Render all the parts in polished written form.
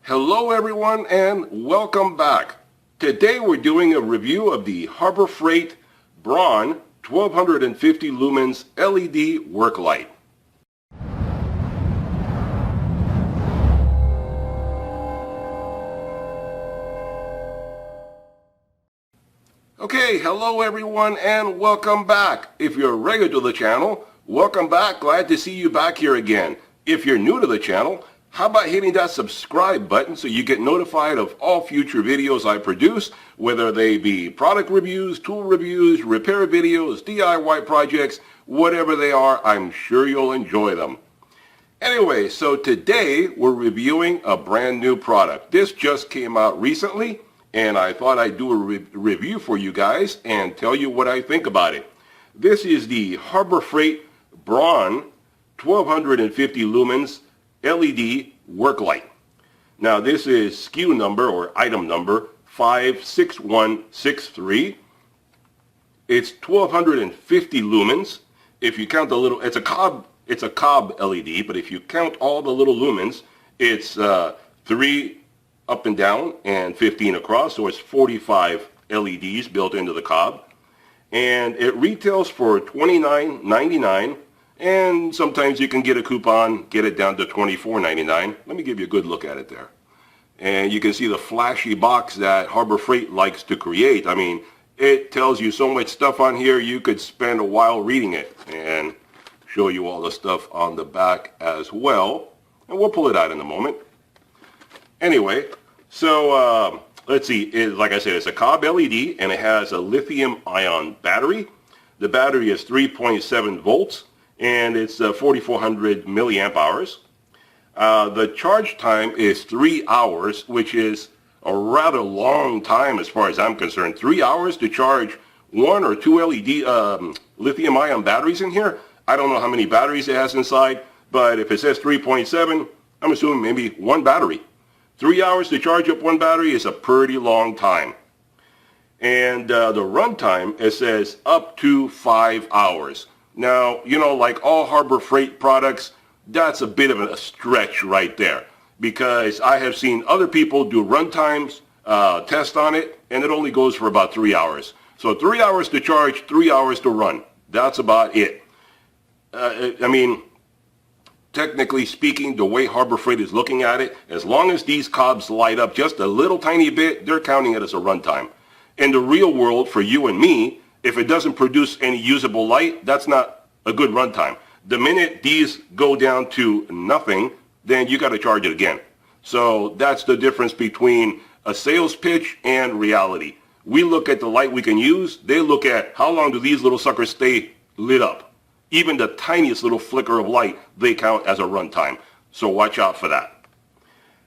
Hello everyone and welcome back. Today we're doing a review of the Harbor Freight Braun 1250 lumens LED work light. Okay, hello everyone and welcome back. If you're regular to the channel, welcome back. Glad to see you back here again. If you're new to the channel, how about hitting that subscribe button so you get notified of all future videos I produce, whether they be product reviews, tool reviews, repair videos, DIY projects, whatever they are, I'm sure you'll enjoy them. Anyway, so today we're reviewing a brand new product. This just came out recently, and I thought I'd do a review for you guys and tell you what I think about it. This is the Harbor Freight Braun 1250 lumens LED work light. Now this is SKU number or item number 56163. It's 1250 lumens. If you count the little, it's a cob LED, but if you count all the little lumens, it's 3 up and down and 15 across, so it's 45 LEDs built into the cob. And it retails for $29.99. And sometimes you can get a coupon, get it down to $24.99. Let me give you a good look at it there. And you can see the flashy box that Harbor Freight likes to create. I mean, it tells you so much stuff on here, you could spend a while reading it and show you all the stuff on the back as well. And we'll pull it out in a moment. Anyway, so let's see. Like I said, it's a cob LED and it has a lithium-ion battery. The battery is 3.7 volts. And it's 4,400 milliamp hours. The charge time is 3 hours, which is a rather long time as far as I'm concerned. 3 hours to charge 1 or 2 LED lithium-ion batteries in here. I don't know how many batteries it has inside, but if it says 3.7, I'm assuming maybe 1 battery. 3 hours to charge up 1 battery is a pretty long time. And the run time, it says up to 5 hours. Now, you know, like all Harbor Freight products, that's a bit of a stretch right there, because I have seen other people do run times, test on it, and it only goes for about 3 hours. So 3 hours to charge, 3 hours to run. That's about it. I mean, technically speaking, the way Harbor Freight is looking at it, as long as these cobs light up just a little tiny bit, they're counting it as a run time. In the real world, for you and me, if it doesn't produce any usable light, that's not a good runtime. The minute these go down to nothing, then you got to charge it again. So that's the difference between a sales pitch and reality. We look at the light we can use. They look at how long do these little suckers stay lit up. Even the tiniest little flicker of light, they count as a runtime. So watch out for that.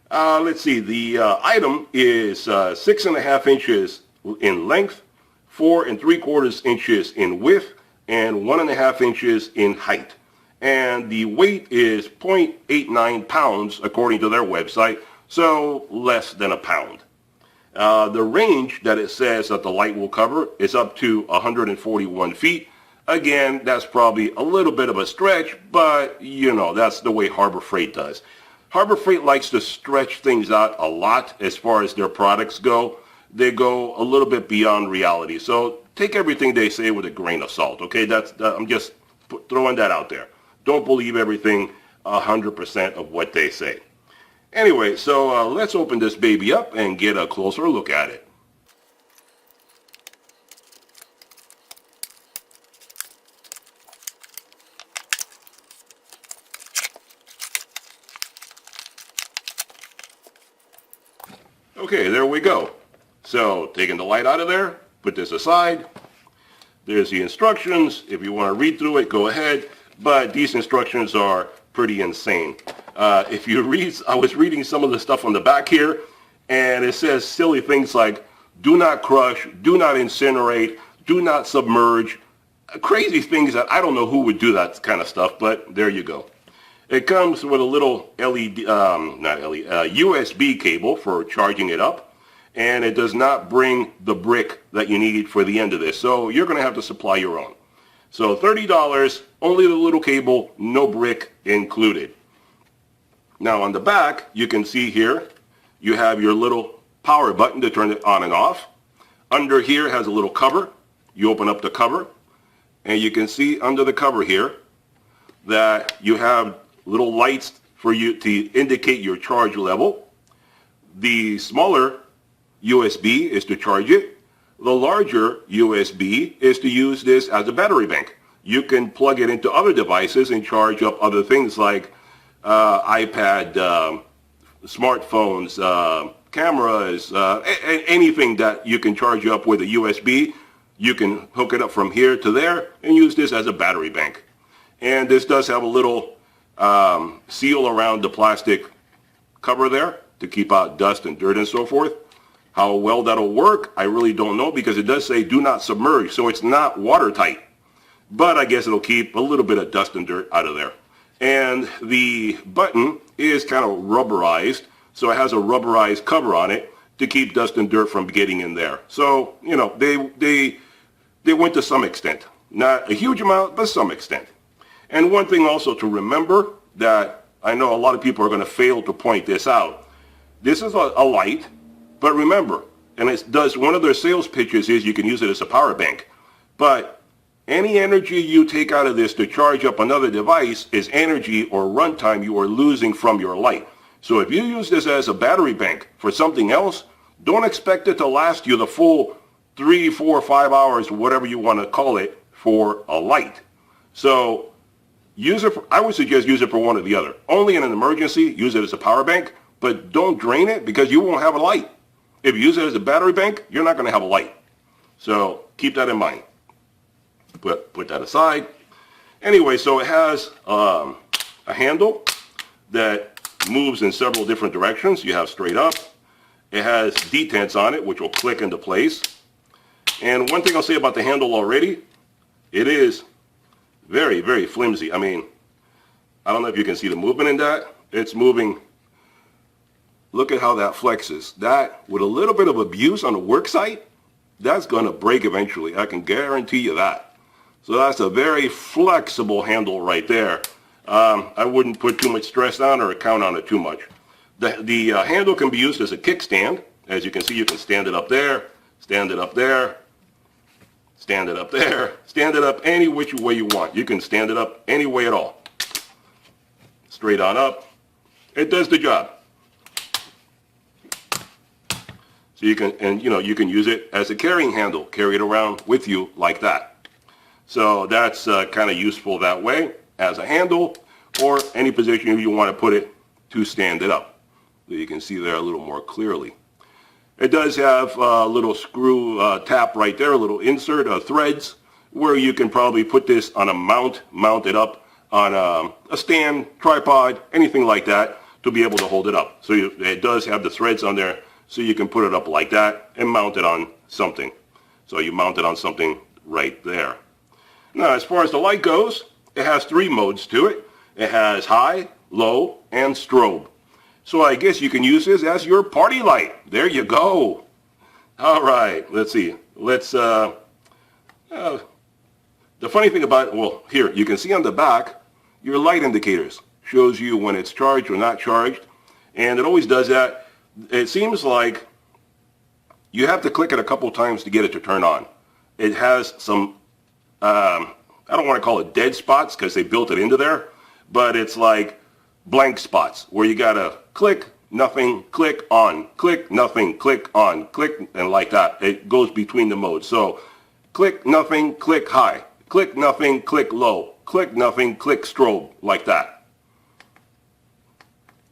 Let's see. The item is 6.5 inches in length, 4 3/4 inches in width, and 1.5 inches in height. And the weight is 0.89 pounds according to their website, so less than a pound. The range that it says that the light will cover is up to 141 feet. Again, that's probably a little bit of a stretch, but you know, that's the way Harbor Freight does. Harbor Freight likes to stretch things out a lot as far as their products go. They go a little bit beyond reality. So take everything they say with a grain of salt, okay? I'm just throwing that out there. Don't believe everything 100% of what they say. Anyway, so let's open this baby up and get a closer look at it. Okay, there we go. So, taking the light out of there, put this aside. There's the instructions. If you want to read through it, go ahead. But these instructions are pretty insane. If you read, I was reading some of the stuff on the back here, and it says silly things like, do not crush, do not incinerate, do not submerge. Crazy things that I don't know who would do that kind of stuff, but there you go. It comes with a little USB cable for charging it up. And it does not bring the brick that you need for the end of this. So you're going to have to supply your own. So $30, only the little cable, no brick included. Now on the back, you can see here, you have your little power button to turn it on and off. Under here has a little cover. You open up the cover, and you can see under the cover here that you have little lights for you to indicate your charge level. The smaller USB is to charge it. The larger USB is to use this as a battery bank. You can plug it into other devices and charge up other things like iPad, smartphones, cameras, anything that you can charge up with a USB. You can hook it up from here to there and use this as a battery bank. And this does have a little seal around the plastic cover there to keep out dust and dirt and so forth. How well that'll work, I really don't know, because it does say do not submerge, so it's not watertight. But I guess it'll keep a little bit of dust and dirt out of there. And the button is kind of rubberized, so it has a rubberized cover on it to keep dust and dirt from getting in there. So, you know, they went to some extent. Not a huge amount, but some extent. And one thing also to remember that I know a lot of people are going to fail to point this out. This is a light, but remember, and it does, one of their sales pitches is you can use it as a power bank. But any energy you take out of this to charge up another device is energy or runtime you are losing from your light. So if you use this as a battery bank for something else, don't expect it to last you the full 3, 4, 5 hours, whatever you want to call it, for a light. So use it I would suggest use it for one or the other. Only in an emergency, use it as a power bank, but don't drain it because you won't have a light. If you use it as a battery bank, you're not going to have a light. So keep that in mind. Put that aside. Anyway, so it has a handle that moves in several different directions. You have straight up. It has detents on it, which will click into place. And one thing I'll say about the handle already, it is very, very flimsy. I mean, I don't know if you can see the movement in that. It's moving. Look at how that flexes. That, with a little bit of abuse on the work site, that's going to break eventually. I can guarantee you that. So that's a very flexible handle right there. I wouldn't put too much stress on or count on it too much. The handle can be used as a kickstand. As you can see, you can stand it up there, stand it up there, stand it up there, stand it up any which way you want. You can stand it up any way at all. Straight on up. It does the job. So you can, and you know, you can use it as a carrying handle, carry it around with you like that. So that's kind of useful that way as a handle, or any position you want to put it to stand it up. So you can see there a little more clearly. It does have a little screw tap right there, a little insert threads, where you can probably put this on a mount it up on a stand, tripod, anything like that, to be able to hold it up. So it does have the threads on there, so you can put it up like that and mount it on something. So you mount it on something right there. Now, as far as the light goes, it has 3 modes to it. It has high, low, and strobe. So I guess you can use this as your party light. There you go. All right, let's see. The funny thing about, well, here, you can see on the back, your light indicators. Shows you when it's charged or not charged. And it always does that. It seems like you have to click it a couple times to get it to turn on. It has some, I don't want to call it dead spots because they built it into there, but it's like blank spots where you got to click, nothing, click, on, click, nothing, click, on, click, and like that. It goes between the modes. So click, nothing, click, high, click, nothing, click, low, click, nothing, click, strobe, like that.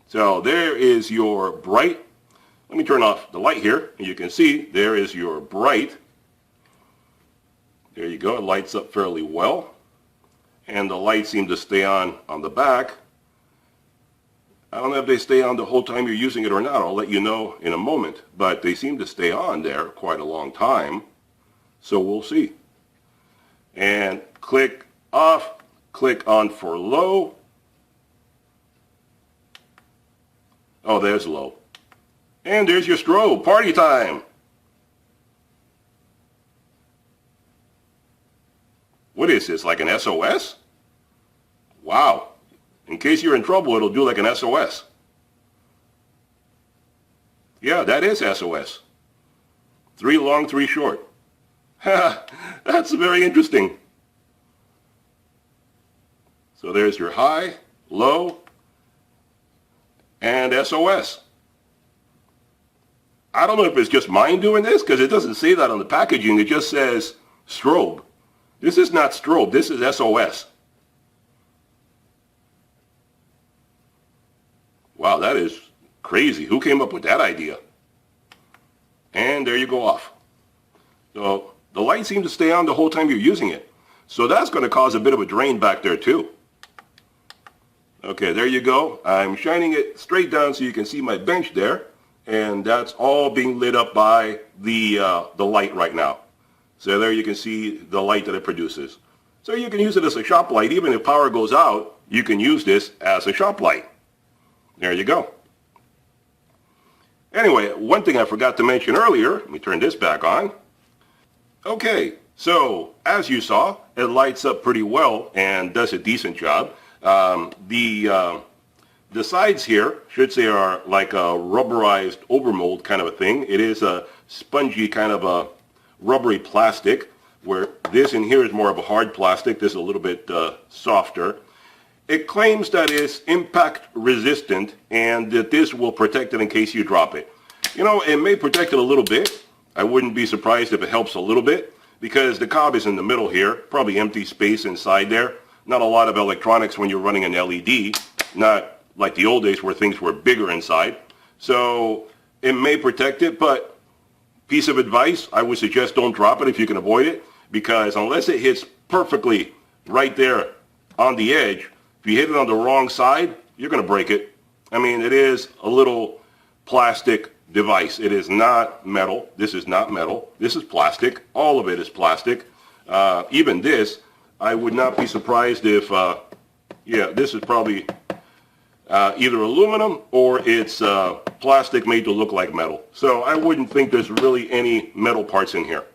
So there is your bright. Let me turn off the light here, and you can see there is your bright. There you go, it lights up fairly well. And the lights seem to stay on the back. I don't know if they stay on the whole time you're using it or not. I'll let you know in a moment. But they seem to stay on there quite a long time. So we'll see. And click off, click on for low. Oh, there's low. And there's your strobe, party time. What is this, like an SOS? Wow. In case you're in trouble, it'll do like an SOS. Yeah, that is SOS. 3 long, 3 short. That's very interesting. So there's your high, low, and SOS. I don't know if it's just mine doing this, because it doesn't say that on the packaging. It just says strobe. This is not strobe. This is SOS. Wow, that is crazy. Who came up with that idea? And there you go off. So the light seems to stay on the whole time you're using it. So that's going to cause a bit of a drain back there too. Okay, there you go. I'm shining it straight down so you can see my bench there. And that's all being lit up by the light right now. So there you can see the light that it produces. So you can use it as a shop light. Even if power goes out, you can use this as a shop light. There you go. Anyway, one thing I forgot to mention earlier, let me turn this back on. Okay, so as you saw, it lights up pretty well and does a decent job. The sides here should say are like a rubberized overmold kind of a thing. It is a spongy kind of a rubbery plastic, where this in here is more of a hard plastic. This is a little bit softer. It claims that it's impact resistant and that this will protect it in case you drop it. You know, it may protect it a little bit. I wouldn't be surprised if it helps a little bit, because the cob is in the middle here, probably empty space inside there. Not a lot of electronics when you're running an LED, not like the old days where things were bigger inside. So it may protect it, but piece of advice, I would suggest don't drop it if you can avoid it, because unless it hits perfectly right there on the edge, if you hit it on the wrong side, you're going to break it. I mean, it is a little plastic device. It is not metal. This is not metal. This is plastic. All of it is plastic. Even this, I would not be surprised if, yeah, this is probably either aluminum or it's plastic made to look like metal. So I wouldn't think there's really any metal parts in here.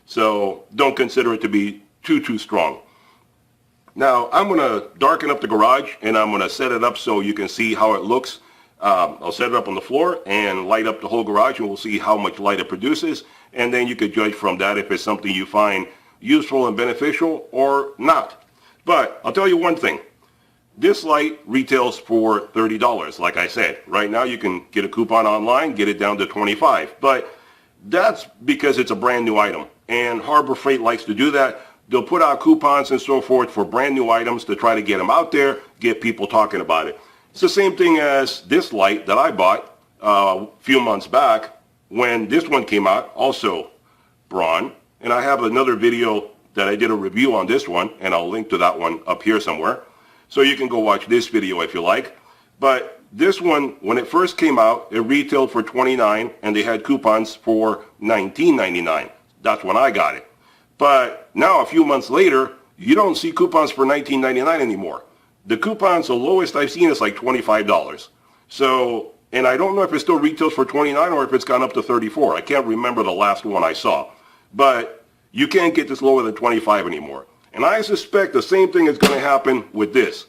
So don't consider it to be too strong. Now I'm going to darken up the garage and I'm going to set it up so you can see how it looks. I'll set it up on the floor and light up the whole garage, and we'll see how much light it produces, and then you could judge from that if it's something you find useful and beneficial or not. But I'll tell you one thing. This light retails for $30, like I said. Right now you can get a coupon online, get it down to $25. But that's because it's a brand new item. And Harbor Freight likes to do that. They'll put out coupons and so forth for brand new items to try to get them out there, get people talking about it. It's the same thing as this light that I bought a few months back when this one came out, also Braun. And I have another video that I did a review on this one, and I'll link to that one up here somewhere. So you can go watch this video if you like. But this one, when it first came out, it retailed for $29 and they had coupons for $19.99. That's when I got it. But now a few months later, you don't see coupons for $19.99 anymore. The coupons, the lowest I've seen is like $25. So, and I don't know if it still retails for $29 or if it's gone up to $34. I can't remember the last one I saw. But you can't get this lower than $25 anymore. And I suspect the same thing is going to happen with this.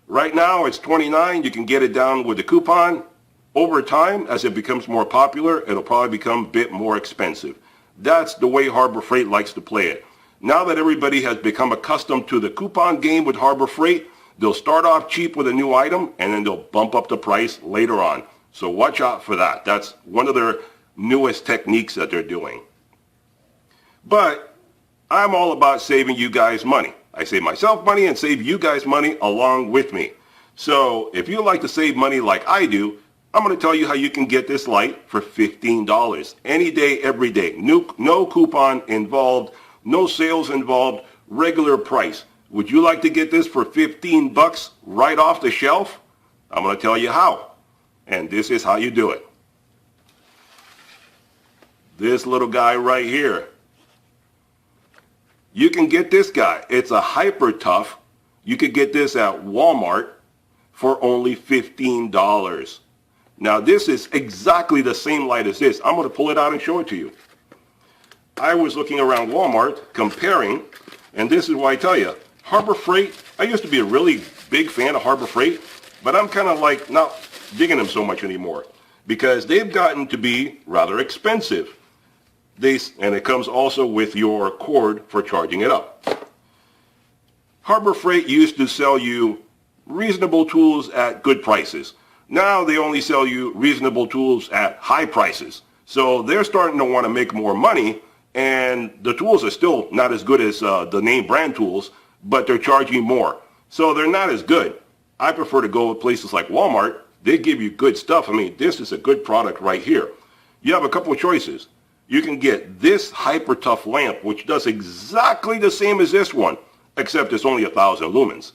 Right now it's $29. You can get it down with the coupon. Over time, as it becomes more popular, it'll probably become a bit more expensive. That's the way Harbor Freight likes to play it. Now that everybody has become accustomed to the coupon game with Harbor Freight, they'll start off cheap with a new item and then they'll bump up the price later on. So watch out for that. That's one of their newest techniques that they're doing. But I'm all about saving you guys money. I save myself money and save you guys money along with me. So if you like to save money like I do, I'm going to tell you how you can get this light for $15. Any day, every day. No coupon involved, no sales involved, regular price. Would you like to get this for 15 bucks right off the shelf? I'm going to tell you how. And this is how you do it. This little guy right here. You can get this guy. It's a Hyper Tough. You could get this at Walmart for only $15. Now this is exactly the same light as this. I'm going to pull it out and show it to you. I was looking around Walmart comparing, and this is why I tell you, Harbor Freight, I used to be a really big fan of Harbor Freight, but I'm kind of like not digging them so much anymore. because they've gotten to be rather expensive. And it comes also with your cord for charging it up. Harbor Freight used to sell you reasonable tools at good prices. Now they only sell you reasonable tools at high prices. So they're starting to want to make more money, and the tools are still not as good as the name brand tools, but they're charging more. So they're not as good. I prefer to go with places like Walmart. They give you good stuff. I mean, this is a good product right here. You have a couple of choices. You can get this Hyper Tough lamp, which does exactly the same as this one, except it's only 1,000 lumens.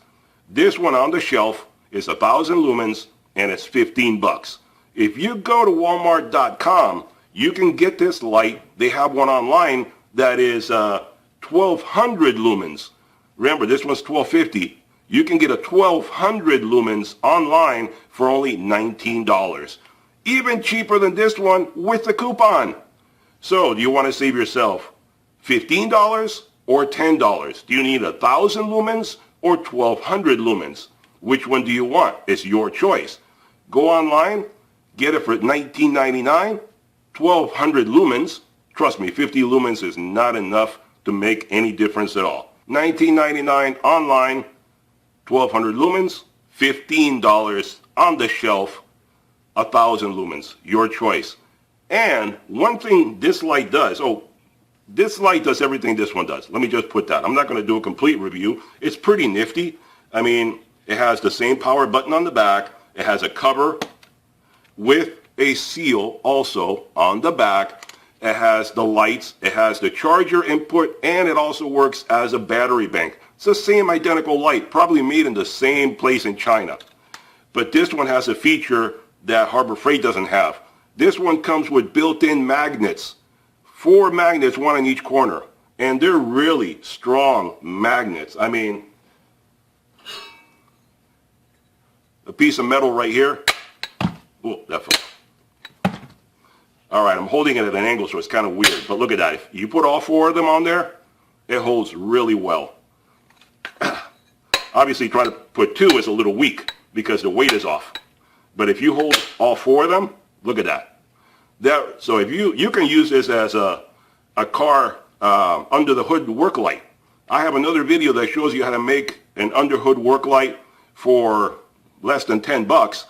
This one on the shelf is 1,000 lumens, and it's 15 bucks. If you go to walmart.com, you can get this light. They have one online that is 1,200 lumens. Remember, this one's 1,250. You can get a 1,200 lumens online for only $19. Even cheaper than this one with the coupon. So, do you want to save yourself $15 or $10? Do you need 1,000 lumens or 1,200 lumens? Which one do you want? It's your choice. Go online, get it for $19.99, 1,200 lumens. Trust me, 50 lumens is not enough to make any difference at all. $19.99 online, 1,200 lumens, $15 on the shelf, 1,000 lumens, your choice. And one thing this light does, this light does everything this one does. Let me just put that. I'm not going to do a complete review. It's pretty nifty. I mean, it has the same power button on the back. It has a cover with a seal also on the back. It has the lights. It has the charger input, and it also works as a battery bank. It's the same identical light, probably made in the same place in China. But this one has a feature that Harbor Freight doesn't have. This one comes with built-in magnets. 4 magnets, one in each corner. And they're really strong magnets. I mean, a piece of metal right here. Oh, that fell. All right, I'm holding it at an angle, so it's kind of weird. But look at that. If you put all 4 of them on there, it holds really well. Obviously, trying to put 2 is a little weak because the weight is off. But if you hold all 4 of them, look at that. So if you can use this as a car under the hood work light. I have another video that shows you how to make an under hood work light for less than 10 bucks.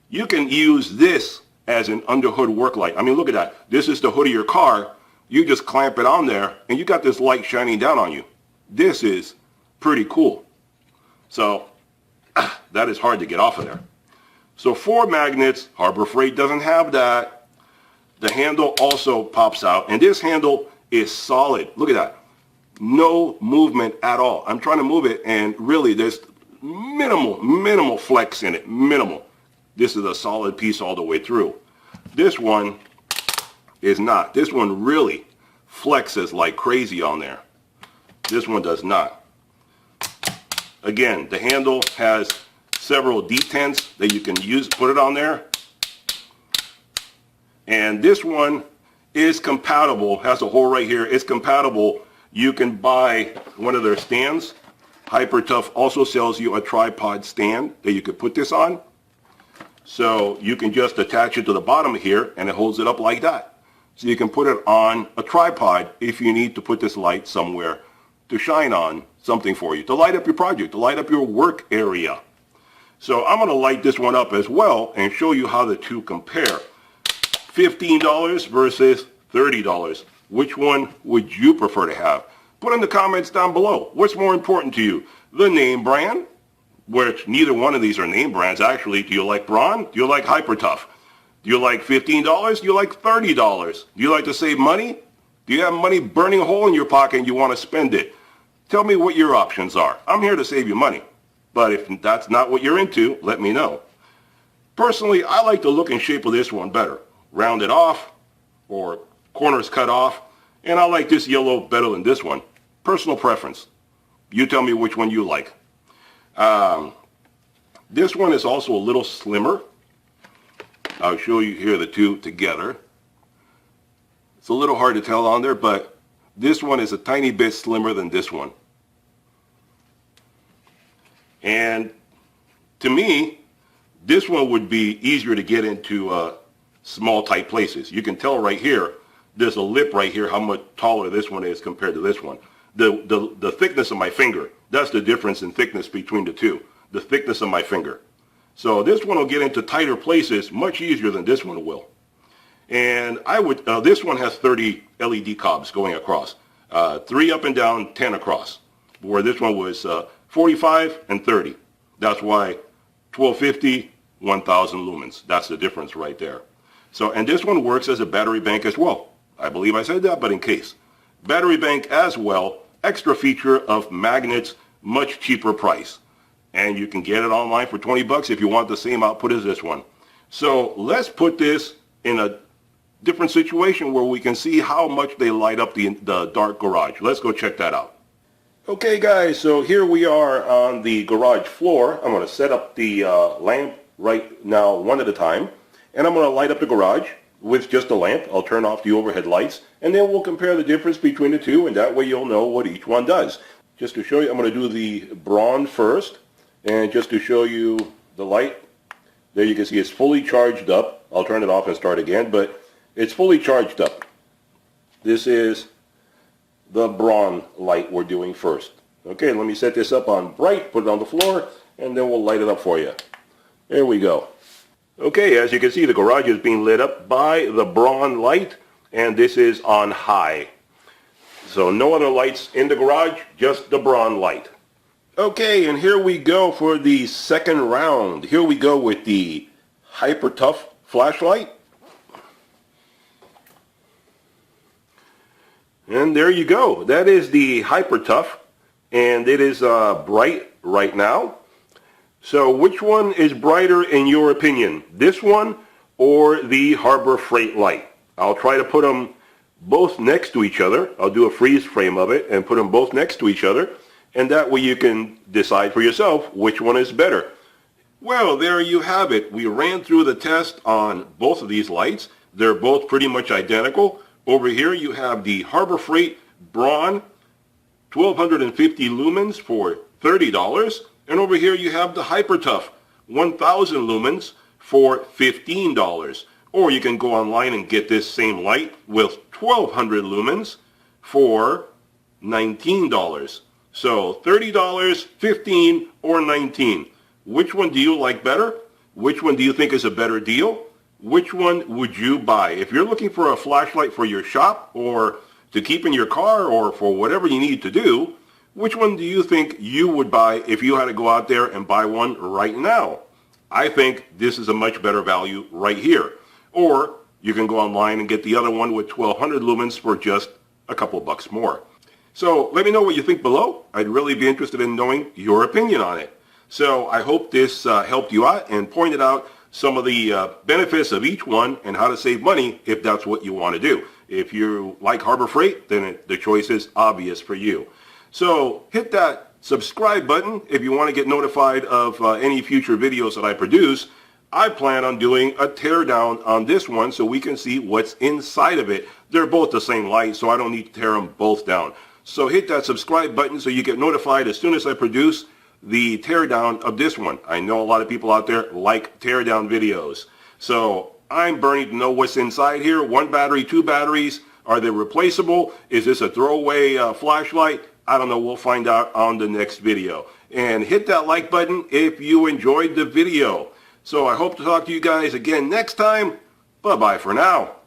You can use this as an under hood work light. I mean, look at that. This is the hood of your car. You just clamp it on there and you got this light shining down on you. This is pretty cool. So that is hard to get off of there. So 4 magnets. Harbor Freight doesn't have that. The handle also pops out, and this handle is solid. Look at that. No movement at all. I'm trying to move it, and really there's minimal flex in it. Minimal. This is a solid piece all the way through. This one is not. This one really flexes like crazy on there. This one does not. Again, the handle has several detents that you can use, put it on there. And this one is compatible, has a hole right here. It's compatible. You can buy one of their stands. Hyper Tough also sells you a tripod stand that you could put this on. So you can just attach it to the bottom here and it holds it up like that. So you can put it on a tripod if you need to put this light somewhere to shine on something for you, to light up your project, to light up your work area. So I'm going to light this one up as well and show you how the two compare. $15 versus $30. Which one would you prefer to have? Put in the comments down below. What's more important to you? The name brand, which neither one of these are name brands actually. Do you like Braun? Do you like Hyper Tough? Do you like $15? Do you like $30? Do you like to save money? Do you have money burning a hole in your pocket and you want to spend it? Tell me what your options are. I'm here to save you money. But if that's not what you're into, let me know. Personally, I like the look and shape of this one better. Rounded off or corners cut off. And I like this yellow better than this one. Personal preference. You tell me which one you like. This one is also a little slimmer. I'll show you here the two together. It's a little hard to tell on there, but this one is a tiny bit slimmer than this one. And to me, this one would be easier to get into small tight places. You can tell right here, there's a lip right here, how much taller this one is compared to this one. The thickness of my finger, that's the difference in thickness between the two. The thickness of my finger. So this one will get into tighter places much easier than this one will. And this one has 30 LED cobs going across. 3 up and down, 10 across. Where this one was 45 and 30. That's why 1250, 1000 lumens. That's the difference right there. So, and this one works as a battery bank as well. I believe I said that, but in case. Battery bank as well, extra feature of magnets, much cheaper price. And you can get it online for 20 bucks if you want the same output as this one. So let's put this in a different situation where we can see how much they light up the dark garage. Let's go check that out. Okay guys, so here we are on the garage floor. I'm going to set up the lamp right now one at a time. And I'm going to light up the garage with just a lamp. I'll turn off the overhead lights, and then we'll compare the difference between the two, and that way you'll know what each one does. Just to show you, I'm going to do the Braun first, and just to show you the light, there you can see it's fully charged up. I'll turn it off and start again, but it's fully charged up. This is the Braun light we're doing first. Okay, let me set this up on bright, put it on the floor, and then we'll light it up for you. There we go. Okay, as you can see, the garage is being lit up by the Braun light, and this is on high. So no other lights in the garage, just the Braun light. Okay, and here we go for the second round. Here we go with the Hyper Tough flashlight. And there you go. That is the Hyper Tough, and it is bright right now. So which one is brighter in your opinion? This one or the Harbor Freight light? I'll try to put them both next to each other. I'll do a freeze frame of it and put them both next to each other. And that way you can decide for yourself which one is better. Well, there you have it. We ran through the test on both of these lights. They're both pretty much identical. Over here you have the Harbor Freight Braun 1250 lumens for $30. And over here you have the Hyper Tough 1000 lumens for $15. Or you can go online and get this same light with 1200 lumens for $19. So $30, $15, or $19. Which one do you like better? Which one do you think is a better deal? Which one would you buy? If you're looking for a flashlight for your shop or to keep in your car or for whatever you need to do, which one do you think you would buy if you had to go out there and buy one right now? I think this is a much better value right here. Or you can go online and get the other one with 1200 lumens for just a couple bucks more. So let me know what you think below. I'd really be interested in knowing your opinion on it. So I hope this helped you out and pointed out some of the benefits of each one and how to save money if that's what you want to do. If you like Harbor Freight, then the choice is obvious for you. So hit that subscribe button if you want to get notified of any future videos that I produce. I plan on doing a teardown on this one so we can see what's inside of it. They're both the same light, so I don't need to tear them both down. So hit that subscribe button so you get notified as soon as I produce the teardown of this one. I know a lot of people out there like teardown videos. So I'm burning to know what's inside here. 1 battery, 2 batteries. Are they replaceable? Is this a throwaway flashlight? I don't know. We'll find out on the next video. And hit that like button if you enjoyed the video. So I hope to talk to you guys again next time. Bye-bye for now.